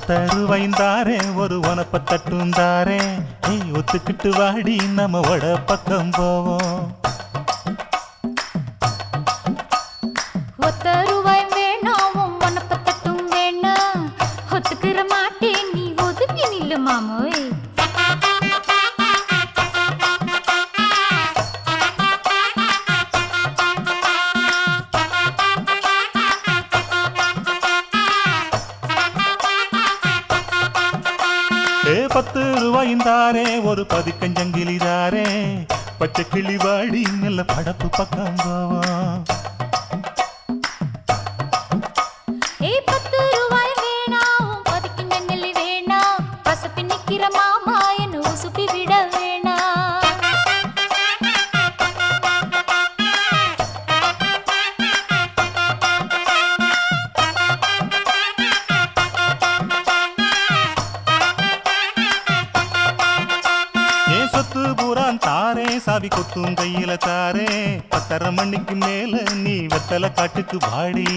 10 ரூபாய்ந்தாரே ஒரு உனப்ப தட்டுந்தாரே ஒத்துக்கிட்டு வாடி நம்ம வட பக்கம் போவோம் 10 ரூபாய் வேணாம் உனப்ப தட்டும் வேணாம் ஒத்துக்கிற மாட்டேன் நீ ஒதுங்கி நில்லு மாமோய் பத்து ரூபாய்ந்தாரே ஒரு பதிக்கஞ்சங்கிலிதாரே பச்சை கிளி வாடி நல்ல படப்பு பக்கம் போவோம் 10 ரூபாய் வேணாம் பதிக்கஞ்சங்கிலி வேணாம் பசப்பி நிக்கிற மாமா என்ன உசுப்பி விட வேணாம் சொத்து பூரான் தாரே சாவி கொத்தும் கையில தாரே 10:30 மணிக்கு மேல நீ வெத்தல காட்டுக்கு வாடி